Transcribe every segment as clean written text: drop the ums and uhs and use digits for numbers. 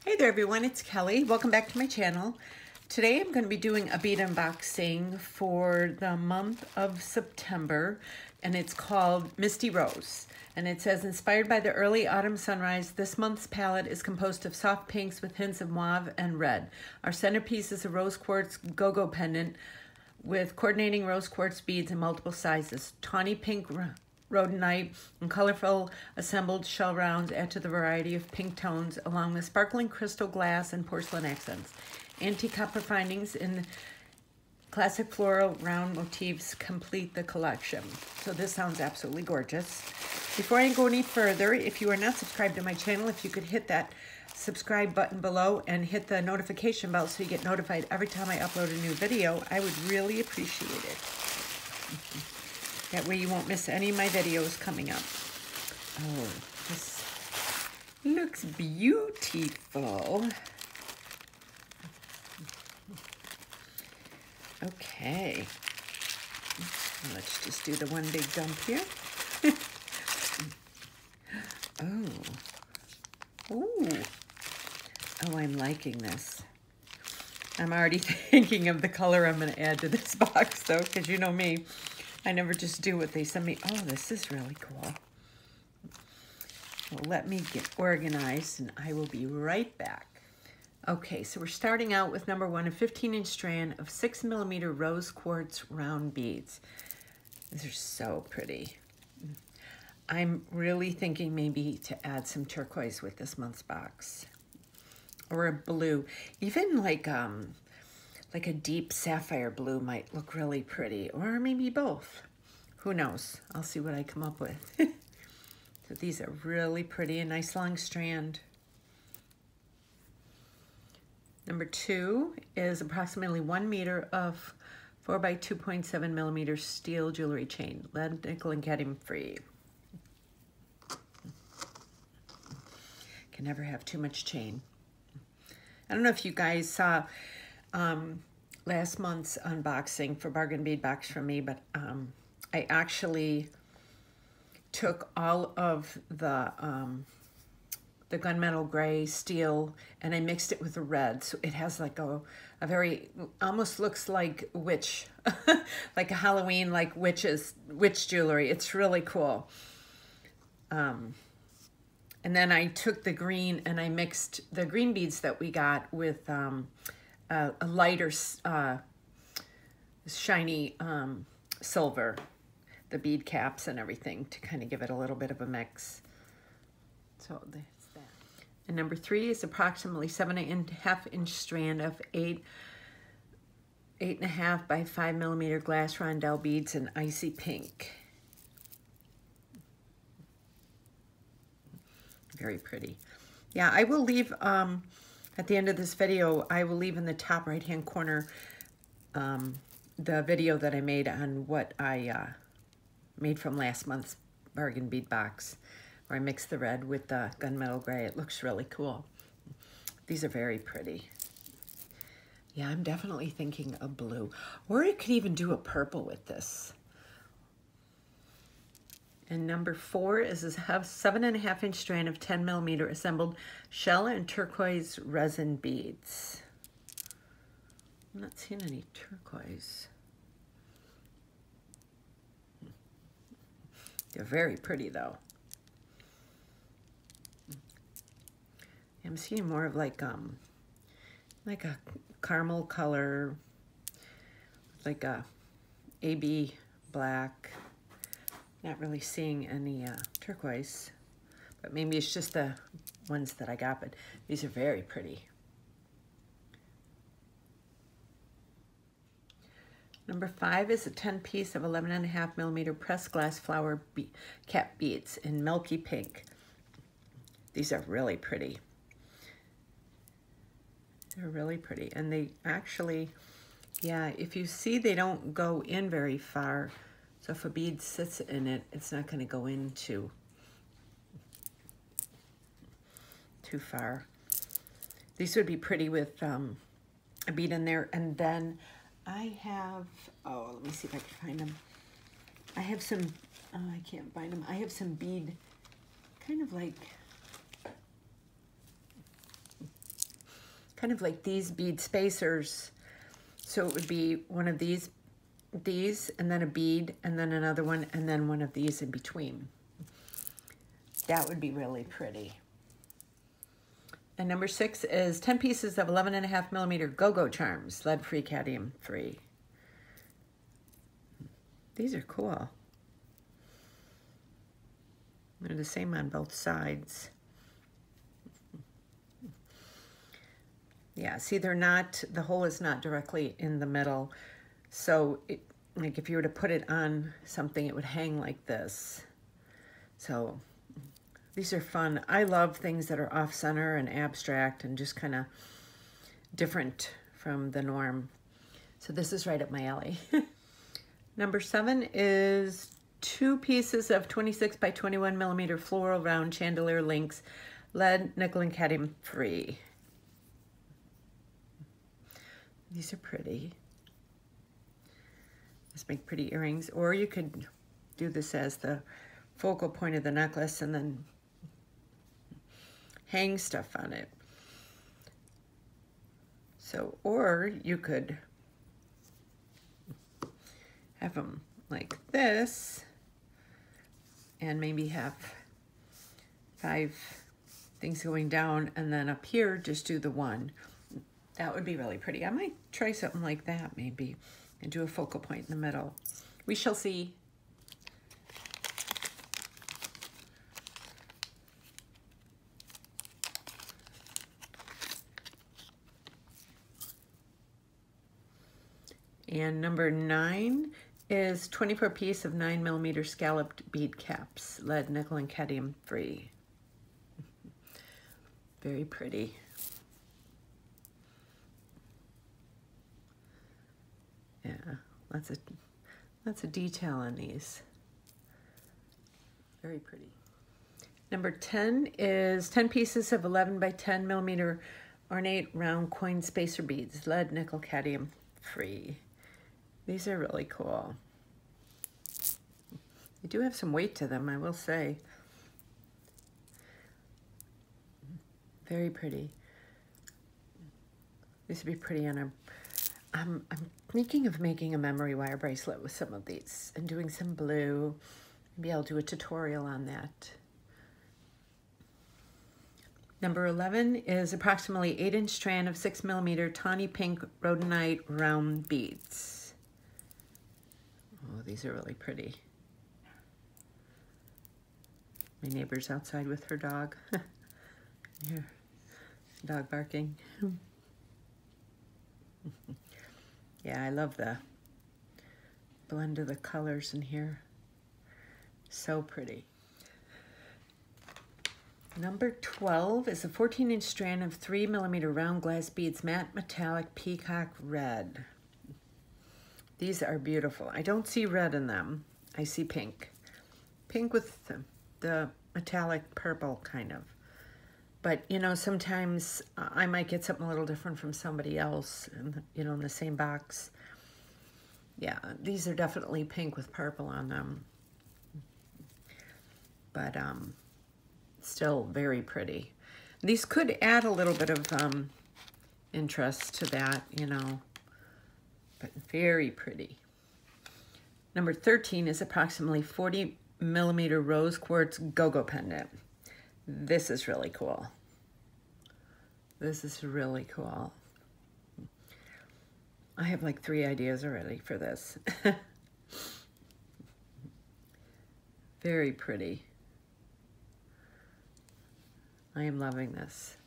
Hey there everyone, it's Kelly. Welcome back to my channel. Today I'm going to be doing a bead unboxing for the month of September, and it's called Misty Rose. And it says, inspired by the early autumn sunrise, this month's palette is composed of soft pinks with hints of mauve and red. Our centerpiece is a rose quartz go-go pendant with coordinating rose quartz beads in multiple sizes. Tawny pink rhodonite and colorful assembled shell rounds add to the variety of pink tones, along with sparkling crystal glass and porcelain accents. Antique copper findings in classic floral round motifs complete the collection. So this sounds absolutely gorgeous. Before I go any further, if you are not subscribed to my channel, if you could hit that subscribe button below and hit the notification bell so you get notified every time I upload a new video, I would really appreciate it. That way you won't miss any of my videos coming up. Oh, this looks beautiful. Okay. Let's just do the one big dump here. Oh, I'm liking this. I'm already thinking of the color I'm going to add to this box, though, because you know me. I never just do what they send me. Oh, this is really cool. Well, let me get organized, and I will be right back. Okay, so we're starting out with number one, a 15-inch strand of 6mm rose quartz round beads. These are so pretty. I'm really thinking maybe to add some turquoise with this month's box, or a blue. Even like a deep sapphire blue might look really pretty, or maybe both. Who knows? I'll see what I come up with. So these are really pretty, a nice long strand. Number two is approximately 1 meter of 4 by 2.7mm steel jewelry chain, lead, nickel, and cadmium free. Can never have too much chain. I don't know if you guys saw last month's unboxing for Bargain Bead Box from me, but I actually took all of the gunmetal gray steel and I mixed it with the red, so it has like a very, almost looks like witch, like a Halloween, like witch jewelry. It's really cool. And then I took the green and I mixed the green beads that we got with a lighter shiny silver, the bead caps and everything, to kind of give it a little bit of a mix. So that's that. And number three is approximately 7.5-inch strand of 8.5 by 5mm glass rondelle beads in icy pink. Very pretty. Yeah, I will leave, at the end of this video, I will leave in the top right-hand corner the video that I made on what I made from last month's Bargain Bead Box, where I mixed the red with the gunmetal gray. It looks really cool. These are very pretty. Yeah, I'm definitely thinking a blue. Or I could even do a purple with this. And number four is a 7.5-inch strand of 10mm assembled shell and turquoise resin beads. I'm not seeing any turquoise. They're very pretty though. I'm seeing more of like a caramel color, like a AB black. Not really seeing any turquoise, but maybe it's just the ones that I got, but these are very pretty. Number five is a 10-piece of 11.5mm pressed glass flower cap beads in milky pink. These are really pretty. They're really pretty, and they actually, yeah, if you see, they don't go in very far. So if a bead sits in it, it's not going to go in too far. These would be pretty with a bead in there. And then I have, oh, let me see if I can find them. I have some, oh, I can't find them. I have some bead, kind of like kind of like these bead spacers. So it would be one of these, and then a bead, and then another one, and then one of these in between. That would be really pretty. And number 6 is 10 pieces of 11.5 millimeter go-go charms, lead-free, cadmium-free. These are cool. They're the same on both sides. Yeah, see, they're not, the hole is not directly in the middle. So, like if you were to put it on something, it would hang like this. So, these are fun. I love things that are off-center and abstract and just kind of different from the norm. So this is right up my alley. Number 7 is 2 pieces of 26 by 21 millimeter floral round chandelier links, lead, nickel, and cadmium free. These are pretty. Just make pretty earrings, or you could do this as the focal point of the necklace and then hang stuff on it. So, or you could have them like this and maybe have 5 things going down, and then up here just do the one. That would be really pretty. I might try something like that maybe and do a focal point in the middle. We shall see. And number 9 is 24 piece of 9 millimeter scalloped bead caps, lead, nickel, and cadmium free. Very pretty. Yeah, lots of detail on these. Very pretty. Number 10 is 10 pieces of 11 by 10 millimeter ornate round coin spacer beads, lead, nickel, cadmium free. These are really cool. They do have some weight to them, I will say. Very pretty. These would be pretty on a... I'm thinking of making a memory wire bracelet with some of these and doing some blue. Maybe I'll do a tutorial on that. Number 11 is approximately 8-inch strand of 6 millimeter tawny pink rhodonite round beads. Oh, these are really pretty. My neighbor's outside with her dog. Here, dog barking. Yeah, I love the blend of the colors in here. So pretty. Number 12 is a 14-inch strand of 3 millimeter round glass beads, matte metallic peacock red. These are beautiful. I don't see red in them. I see pink. Pink with the metallic purple kind of. But, you know, sometimes I might get something a little different from somebody else, you know, in the same box. Yeah, these are definitely pink with purple on them. But still very pretty. These could add a little bit of interest to that, you know, but very pretty. Number 13 is approximately 40 millimeter rose quartz go-go pendant. This is really cool. This is really cool. I have like 3 ideas already for this. Very pretty. I am loving this.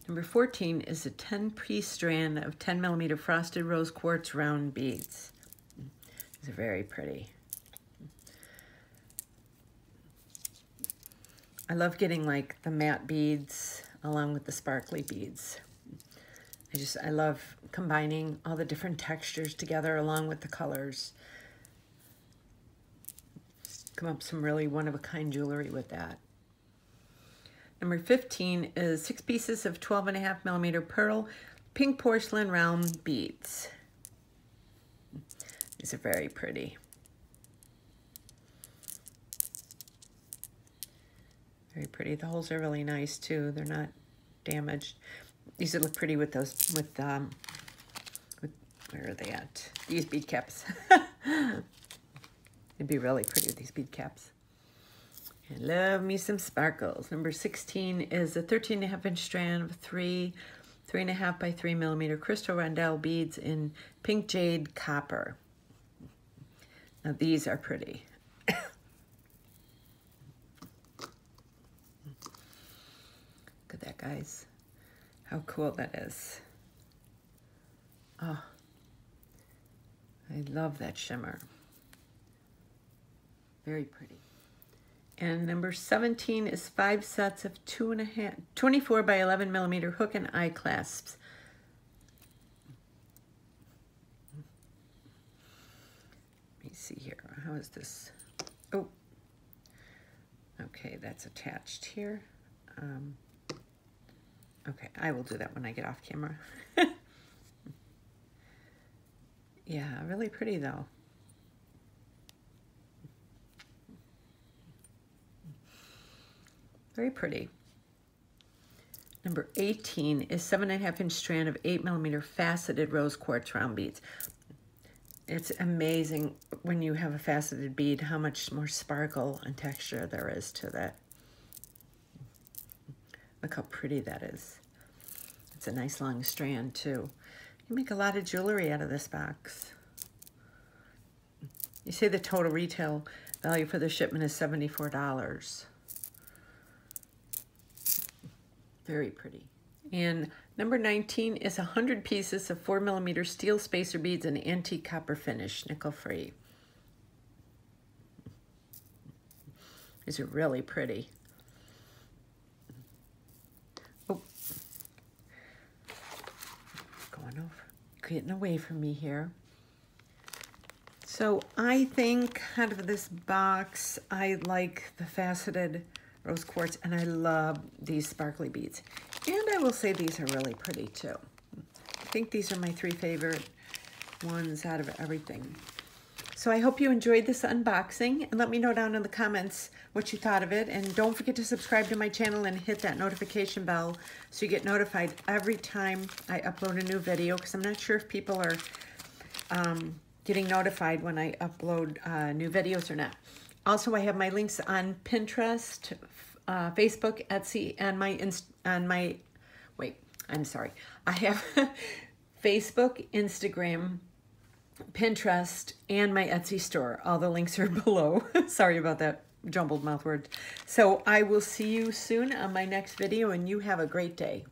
Number 14 is a 10-piece strand of 10 millimeter frosted rose quartz round beads. These are very pretty. I love getting like the matte beads along with the sparkly beads. I love combining all the different textures together along with the colors. Come up with some really one-of-a-kind jewelry with that. Number 15 is 6 pieces of 12.5 millimeter pearl pink porcelain round beads. These are very pretty. Very pretty. The holes are really nice too. They're not damaged. These would look pretty with those, with where are they at? These bead caps. It'd be really pretty with these bead caps. I love me some sparkles. Number 16 is a 13.5-inch strand of 3.5 by 3 millimeter crystal rondelle beads in pink jade copper. Now these are pretty. Look at that, guys. How cool that is. Oh, I love that shimmer. Very pretty. And number 17 is 5 sets of 24 by 11 millimeter hook and eye clasps. Let me see here. How is this? Oh, okay, that's attached here. Okay, I will do that when I get off camera. Yeah, really pretty though. Very pretty. Number 18 is 7.5-inch strand of 8 millimeter faceted rose quartz round beads. It's amazing when you have a faceted bead how much more sparkle and texture there is to that. Look how pretty that is. It's a nice long strand too. You make a lot of jewelry out of this box. You say the total retail value for the shipment is $74. Very pretty. And number 19 is 100 pieces of 4 millimeter steel spacer beads in antique copper finish, nickel free. These are really pretty. Oh, going over, getting away from me here. So I think out of this box, I like the faceted rose quartz, and I love these sparkly beads. And I will say these are really pretty too. I think these are my 3 favorite ones out of everything. So I hope you enjoyed this unboxing, and let me know down in the comments what you thought of it. And don't forget to subscribe to my channel and hit that notification bell so you get notified every time I upload a new video, because I'm not sure if people are getting notified when I upload new videos or not. Also, I have my links on Pinterest, Facebook, Etsy, and I have Facebook, Instagram, Pinterest, and my Etsy store. All the links are below. Sorry about that jumbled mouth word. So I will see you soon on my next video, and you have a great day.